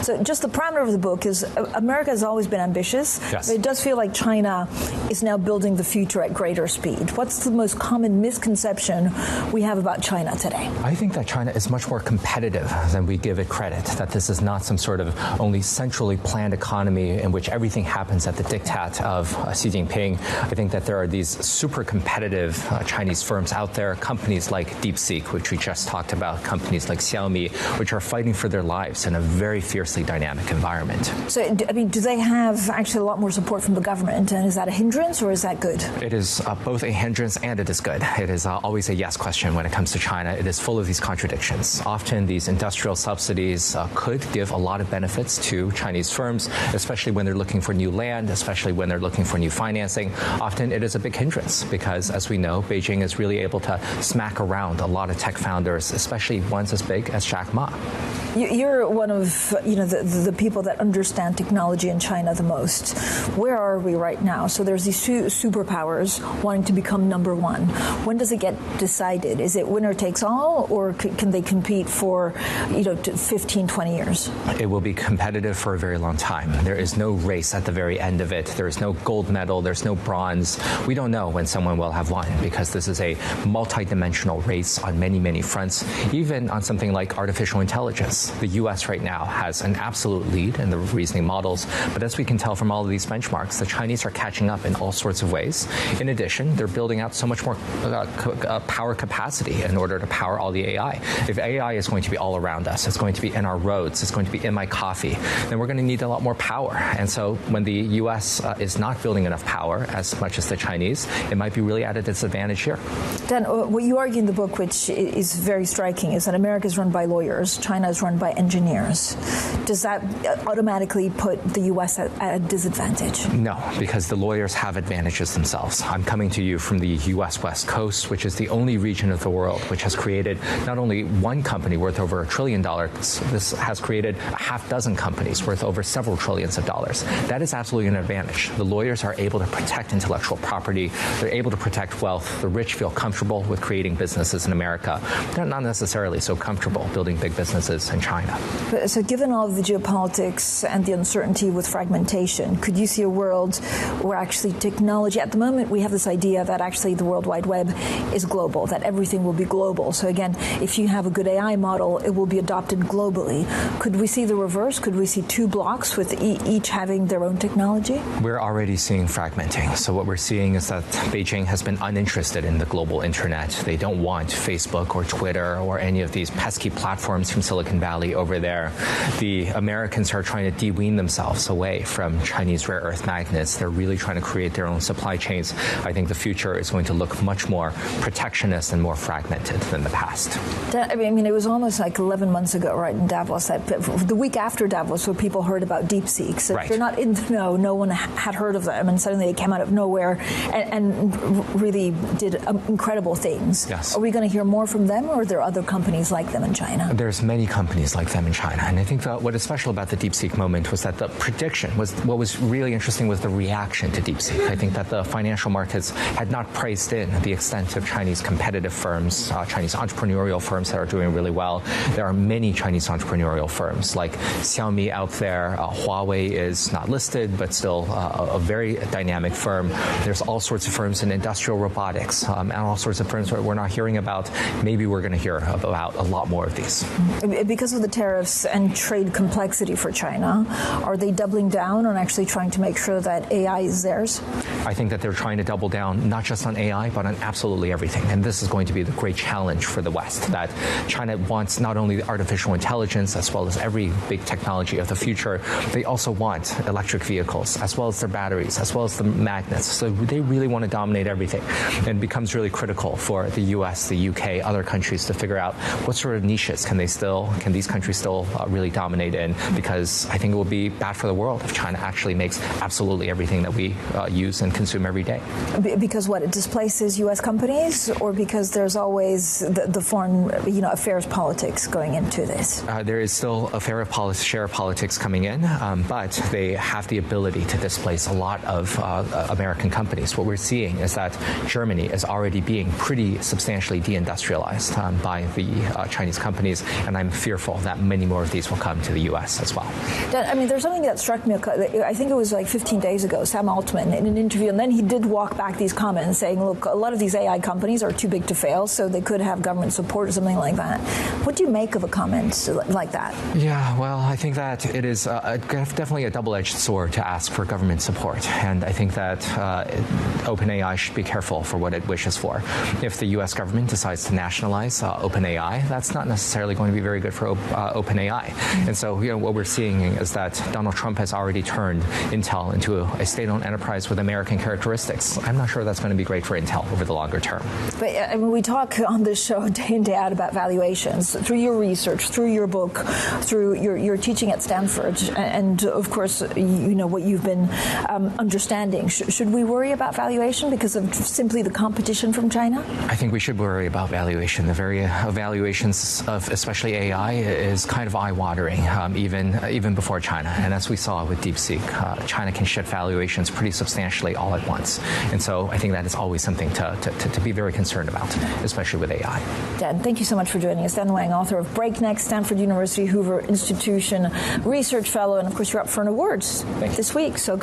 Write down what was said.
So just the parameter of the book is America has always been ambitious, yes. but it does feel like China is now building the future at greater speed. What's the most common misconception we have about China today? I think that China is much more competitive than we give it credit, that this is not some sort of only centrally planned economy in which everything happens at the diktat of Xi Jinping. I think that there are these super competitive Chinese firms out there, companies like DeepSeek, which we just talked about, companies like Xiaomi, which are fighting for their lives in a very fiercely dynamic environment. So, I mean, do they have actually a lot more support from the government? And is that a hindrance or is that good? It is both a hindrance and it is good. It is always a yes question when it comes to China. It is full of these contradictions. Often these industrial subsidies could give a lot of benefits to Chinese firms, especially when they're looking for new land, especially when they're looking for new financing. Often it is a big hindrance because, as we know, Beijing is really able to smack around a lot of tech founders, especially ones as big as Jack Ma. You're one of the people that understand technology in China the most. Where are we right now? So there's these two superpowers wanting to become number one. When does it get decided? Is it winner takes all, or can they compete for 15, 20 years? It will be competitive for a very long time. There is no race at the very end of it. There is no gold medal. There's no bronze. We don't know when someone will have won because this is a multi-dimensional race on many, many fronts, even on something like artificial intelligence. The U.S. right now has an absolute lead in the reasoning models, but as we can tell from all of these benchmarks, the Chinese are catching up in all sorts of ways. In addition, they're building out so much more power capacity in order to power all the AI. If AI is going to be all around us, it's going to be in our roads, it's going to be in my coffee, then we're going to need a lot more power. And so when the U.S. is not building enough power as much as the Chinese, it might be really at a disadvantage here. Dan, what you argue in the book, which is very striking, is that America is run by lawyers, China is run by engineers. Does that automatically put the U.S. at a disadvantage? No, because the lawyers have advantages themselves. I'm coming to you from the U.S. West Coast, which is the only region of the world which has created not only one company worth over $1 trillion, this has created a half dozen companies worth over several trillions of dollars. That is absolutely an advantage. The lawyers are able to protect intellectual property. They're able to protect wealth. The rich feel comfortable with creating businesses in America. They're not necessarily so comfortable building big businesses in China. So given all of the geopolitics and the uncertainty with fragmentation, could you see a world where actually technology, at the moment we have this idea that actually the World Wide Web is global, that everything will be global. So again, if you have a good AI model, it will be adopted globally. Could we see the reverse? Could we see two blocks with each having their own technology? We're already seeing fragmenting. So what we're seeing is that Beijing has been uninterested in the global internet. They don't want Facebook or Twitter or any of these pesky platforms from Silicon Valley over there. The Americans are trying to de-wean themselves away from Chinese rare earth magnets. They're really trying to create their own supply chains. I think the future is going to look much more protectionist and more fragmented than the past. I mean, it was almost like 11 months ago, right, in Davos, the week after Davos, where people heard about DeepSeek. So if you're not in the know, no one had heard of them, and suddenly they came out of nowhere and really did incredible things. Yes. Are we going to hear more from them, or are there other companies like them in China? There's many companies like them in China, and I think that what is special about the DeepSeek moment was that the prediction was what was really interesting was the reaction to DeepSeek. I think that the financial markets had not priced in the extent of Chinese competitive firms, Chinese entrepreneurial firms that are doing really well. There are many Chinese entrepreneurial firms like Xiaomi out there. Huawei is not listed, but still a very dynamic firm. There's all sorts of firms in industrial robotics and all sorts of firms that we're not hearing about. Maybe we're going to hear about a lot more of these. Because of the tariffs and trade complexity for China, are they doubling down on actually trying to make sure that AI is theirs? I think that they're trying to double down not just on AI, but on absolutely everything. And this is going to be the great challenge for the West, that China wants not only artificial intelligence as well as every big technology of the future, they also want electric vehicles as well as their batteries, as well as the magnets. So they really want to dominate everything. And it becomes really critical for the US, the UK, other countries to figure out what sort of niches can these countries still really dominate in, because I think it will be bad for the world if China actually makes absolutely everything that we use and consume every day. Because what, it displaces U.S. companies, or because there's always the foreign affairs politics going into this? There is still a share of politics coming in, but they have the ability to displace a lot of American companies. What we're seeing is that Germany is already being pretty substantially deindustrialized by the Chinese companies, and I'm fearful fearful that many more of these will come to the U.S. as well. I mean, there's something that struck me, I think it was like 15 days ago, Sam Altman in an interview, and then he did walk back these comments saying, look, a lot of these AI companies are too big to fail, so they could have government support or something like that. What do you make of a comment like that? Yeah, well, I think that it is definitely a double-edged sword to ask for government support, and I think that OpenAI should be careful for what it wishes for. If the U.S. government decides to nationalize OpenAI, that's not necessarily going to be very good for OpenAI. And so, what we're seeing is that Donald Trump has already turned Intel into a state-owned enterprise with American characteristics. I'm not sure that's going to be great for Intel over the longer term. But I mean, we talk on this show day in, day out about valuations through your research, through your book, through your teaching at Stanford, and of course, what you've been understanding. Should we worry about valuation because of simply the competition from China? I think we should worry about valuation. The very valuations of especially AI is kind of eye-watering, even before China. And as we saw with DeepSeek, China can shift valuations pretty substantially all at once. And so I think that is always something to be very concerned about, especially with AI. Dan, thank you so much for joining us. Dan Wang, author of Breakneck, Stanford University Hoover Institution Research Fellow, and of course you're up for an award this week. So